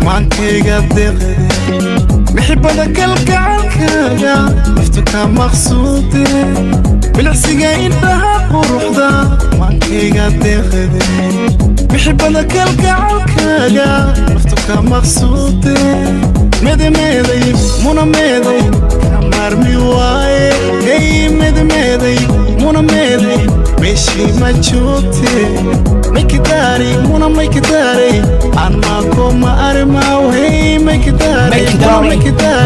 مانكيغا دقدي محبتك الكعكايا نفتك مقصودي بالعسيقا إنها قروحدا مانكيغا دقدي محبتك الكعكايا نفتك مقصودي ميدي ميدي مونا ميدي كمارمي واي هي ميدي ميدي مونا ميدي ماشي ما تشوتي ميكداري مونا ميكداري أنا كوما أرما وهي ميكداري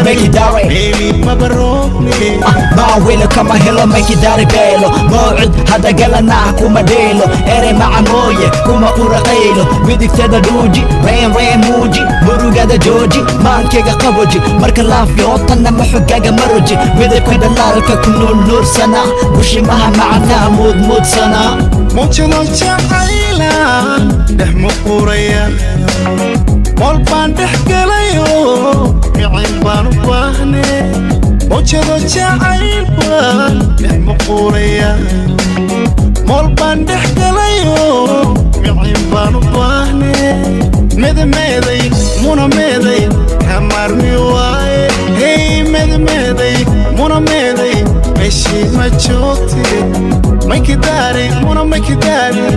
ميكداري بيبي ما بروحني ما ويلو كما هيلو ميكداري بيلو موعد هذا قالنا كوما ديلو إري مع موية كوما أورقيلو بدك تدا دوجي رين موجي برو قادا جوجي مانكيغا قبوجي مركا لافي وطنا محقاقا مروجي بدك كدا لالكا كنو نور سنة وشي مها معنا مود سنة موجودو جعيلا دح مقوريا مول بان دح قليو معين بانو باهني موجودو جعيل بان دح مقوريا مول بان دح قليو معين بانو باهني ميدي ميدي مونا ميدي كمارمي واي هي ميدي ميدي مونا ميدي ماشي ما تشوتي ميكداري مونا ميكداري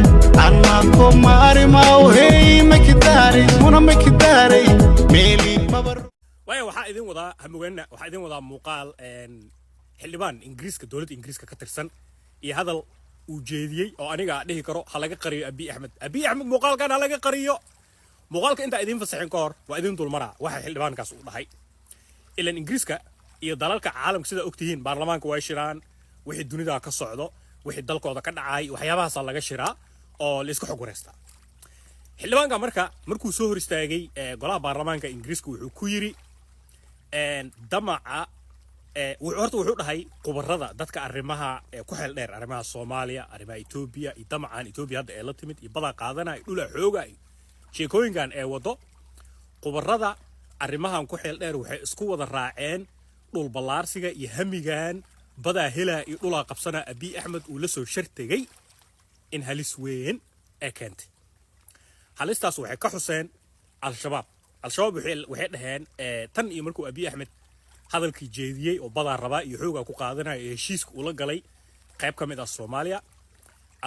أنا كوماري ماو هي ميكداري مونا ميكداري ميلي مبر واي waxaa idin wadaa hamugeena waxaa idin wadaa muuqaal xildhibaan ingiriiska dawladda ingiriiska ka tirsan iyo hadal uu jeediyay oo aniga dhihi karo halaga qariyo Abiy Ahmed muuqaalkan halaga qariyo muuqaalka inta idin fasaxin ka hor waa idin dulmaraa waxa xildhibaankaas u dhahay ilan ingiriiska iyo dalalka caalamka sida ogtihiin baarlamaanka way shiraan wixii dunida ka socdo wixii dalkooda ka dhacay waxyaabahaas laga shiraa oo la isku xog wareystaa xildhibaanka markuu soo hor istaagay golaha baarlamaanka ingiriiska wuxuu ku yiri damaca wuxuu dhahay qubarada dadka arrimaha ku xeel dheer arrimaha Soomaaliya arrimaha Itoobiya iyo damacan Itoobiya hadda ee la timid iyo bada qaadanay dhul xooga sheekooyinkan ee wado qubarada arrimahan ku xeel dheer waxay isku wada raaceen dhul balaarsiga iyo hamigan bada helaa iyo dhul qabsana Abiy Ahmed uu la soo shartagay in halis weyn ee keentay halistaas waxay ka xuseen al-shabaab waxay dhaheen tan iyo markuu Abiy Ahmed hadalkii jeediyay oo bada raba iyo xooga ku qaadanay heshiiska uu la galay qayb ka mid ah Soomaaliya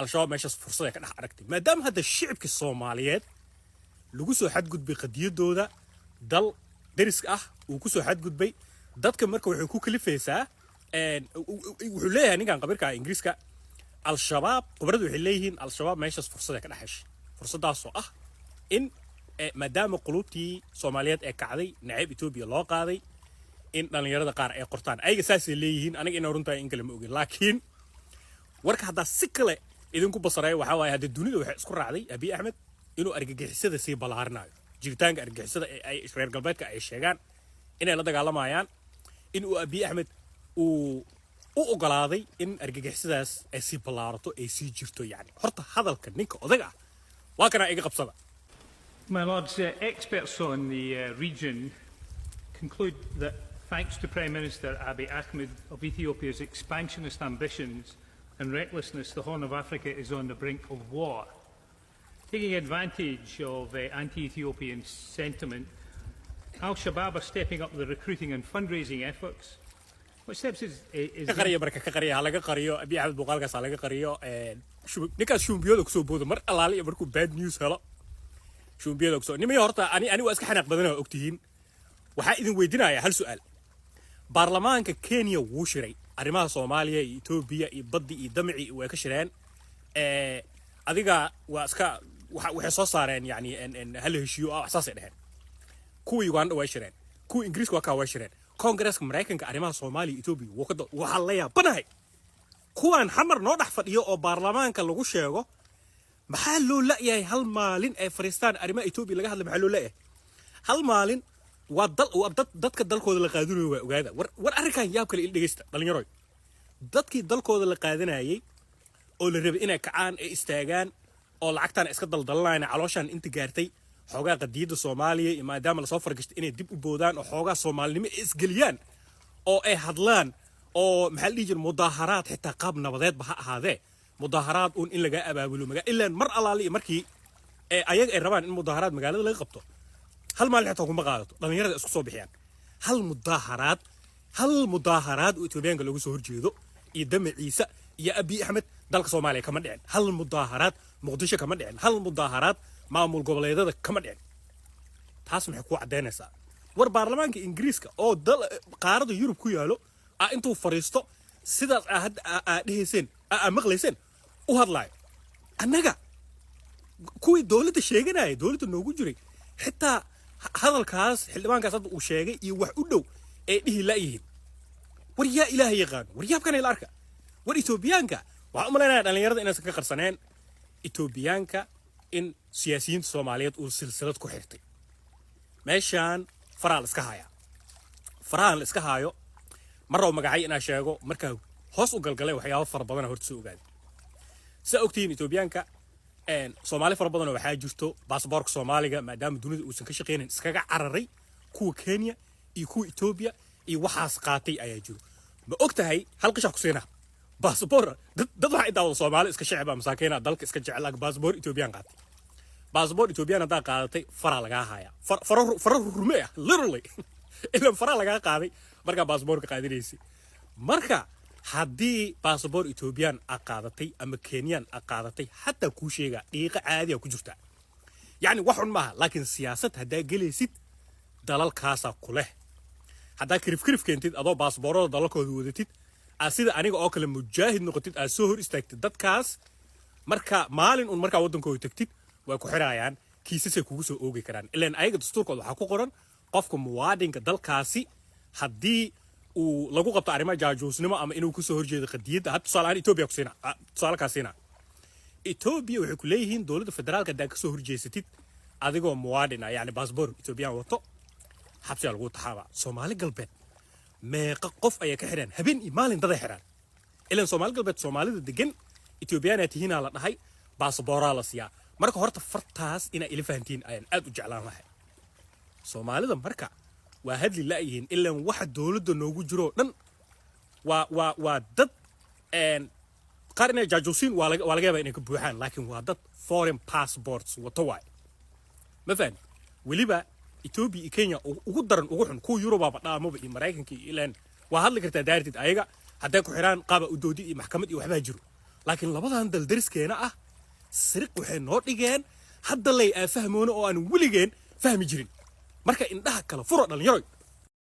al-shabaab meeshaas fursad ay ka dhex aragtay maadaama hadda shicibka Soomaaliyeed lagu soo xadgudbay qadiyadooda dal dariska ah uu ku soo xadgudbay dadka marka wuxuu ku kalifaysaa wuxuu leeyahay ninkan qabiirka ingiriiska al-shabaab qubaradu waxay leeyihiin al-shabaab meeshaas fursad ay ka dhaxashay fursadaas oo ah in maadaama qulubtii Soomaaliyeed ee kacday nacayb Itoobiya loo qaaday in dhalinyarada qaar ay qortaan ayaga saasay leeyihiin aniga inaan runtaa in kale ma ogin laakiin warka hadda si kale idinku basaray waxa waaye hadda dunida waxay isku raacday Abiy Ahmed inuu argagixisada si balaarnayo jiritaanka argagixisada ay reer galbeedka ay sheegaan inay la dagaalamayaan in uu Abiy Ahmed uu ogolaaday in argagixisadaas ay si balaarato ay si jirto yani horta hadalka ninka odaga ah waa kana iga qabsada. My lords, experts on the region conclude that thanks to Prime Minister Abiy Ahmed of Ethiopia's expansionist ambitions and recklessness, the Horn of Africa is on the brink of war. Taking advantage of anti-Ethiopian sentiment, Al-Shabaab are stepping up the recruiting and fundraising efforts. What steps is قرية بركة كقرية على قرية أبي عبد بقالك على قرية شو نكاس شو بيودك سو بود مر الله علي بركو bad news هلا شو بيودك سو نمي هرتا أنا واسك حناق بدنا أكتين وحائدين ويدنا يا هل سؤال برلمان كينيا وشري أرمها صوماليا إثيوبيا يبدي يدمعي وكشرين أذيك واسك وحصص صارين يعني إن هل هشيو أساس إنهن كو يوغندا وشرين كو إنجليز وكا وشرين كونغرس مريكان كأرمها صوماليا إثيوبيا وكذا وحليا بناي كوان حمر نوضح فديو أو برلمان كلو شيء محلو لا يا هل مالين أفريستان أرمها إثيوبيا لقى هل محلو لا هل مالين ودadka dalkooda la qaadanayo waa ogaada war arkaan yaab kale dhageysta dhalinyaro dadkii dalkooda la qaadanayay oo la rabay inay kacaan ee istaagaan oo lacagtan iska daldalanayna calooshan inta gaartay xoogaa qadiyada Soomaaliya iyo maadaama la soo fargashtay inay dib u boodaan oo xoogaa Soomaalinimo isgeliyaan oo ay hadlaan oo maxaa la dhigay mudaharaad xitaa qaab nabadeed ba ha ahaadee mudaharaad in laga abaabulo ilaa mar alaali markii ayaga ay rabaan in mudaharaad magaalada laga qabto hal maalin xitaa kuma qaadato dhalinyarada isku soo bixiyaan hal mudaaharaad oo Itoobiyaanka lagu soo horjeedo iyo damaciisa iyo Abiy Ahmed dalka Soomaaliya kama dhicin hal mudaaharaad Muqdisho kama dhicin hal mudaaharaad maamul goboleedyada kama dhicin taas maxay ku cadeynaysaa war baarlamaanka Ingiriiska oo qaarada Yurub ku yaalo intuu fariisto sidaas dhahayseen maqlayseen u hadlay annaga kuwii dawladda sheeganayay dawladda noogu jiray xitaa hadalkaas xildhibaankaas hadda uu sheegay iyo wax u dhow ee dhihi la yihiin war yaa ilaahay yaqaan war yaabkan ila arka war Itoobiyaanka waxa u maleynayaa dhalinyarada inaysan ka qarsaneen Itoobiyaanka in siyaasiyiinta Soomaaliyeed uu silsilad ku xirtay meeshaan faraal iska haayo marrow magacay inaa sheego markaa hoos u galgalay waxyaabo fara badan horta soo ogaaday sa ogtiin Itoobiyaanka Soomaali fara badan waxaa jirto baasaboorka Soomaaliga maadaama dunida uusan ka shaqeynin iskaga cararay kuwa Kenya iyo kuwa Itoobiya iyo waxaas qaatay ayaa jiro ma ogtahay hal qisha ku siina baasaboor dad waxa inta wada Soomaali iska shacab masaakiina dalka iska jecel baasaboor Itoobiyaan qaatay baasaboor Itoobiyaan hadda qaadatay fara laga haya fara rume literally ila fara laga qaaday marka baasaboorka qaadinaysi marka haddii baasaboor Itoobiyaan qaadatay ama Kenyan qaadatay hatta ku sheega dhiiqa caadi ah ku jirta yani wax un maaha laakiin siyaasad hadaa gelaysid dalalkaasa ku leh hadaa kirif keentid adoo baasaboorada dalalkooda wadatid sida aniga oo kale mujaahid noqotid soo hor istaagtid dadkaas marka maalin un marka wadankooda tagtid way ku xiraayaan kiisas ay kugu soo oogi karaan ilaan ayaga dastuurkooda waxa ku qoran qofka muwaadinka dalkaasi haddii uu lagu qabto arrimaha jaajuusnimo ama inuu ku soo horjeedo qadiyadda hadda tusaale Itoobiya ku siina tusaale ka siina Itoobiya waxay ku leeyihiin dawladda federaalka hadda ka soo horjeesatid adigoo muwaadin yani baasaboor Itoobiyaan wato xabsi lagu taxaaba Soomaali galbeed meeqa qof ayaa ka xiraan habeen iyo maalin dad ay xiraan ilaan Soomaali galbeed Soomaalida degan Itoobiyaan ay tihiin la dhahay baasaboora la siyaa marka horta fartaas ina ila fahantiin ayaan aad u jeclaan lahay Soomaalida marka waa hadli la yihiin ilaan waxa dawladda noogu jiro dhan waa dad qarna jaajuusin waa laga yaabaa inay ka buuxaan laakiin waa dad foreign passports wato waay ma fahmi waliba Ethiopia iyo Kenya ugu daran ugu xun kuwa Europe ba dhaamaba iyo Mareykanka iyo ilaan waa hadli kartaa daartid ayaga haday ku xiraan qaaba u doodi iyo maxkamad iyo waxba jiro laakiin labadan dal dariskeena sariq waxay noo dhigeen hadda lay fahmoona oo aan weligeen fahmi jirin marka indhaha kala furo dhalinyaro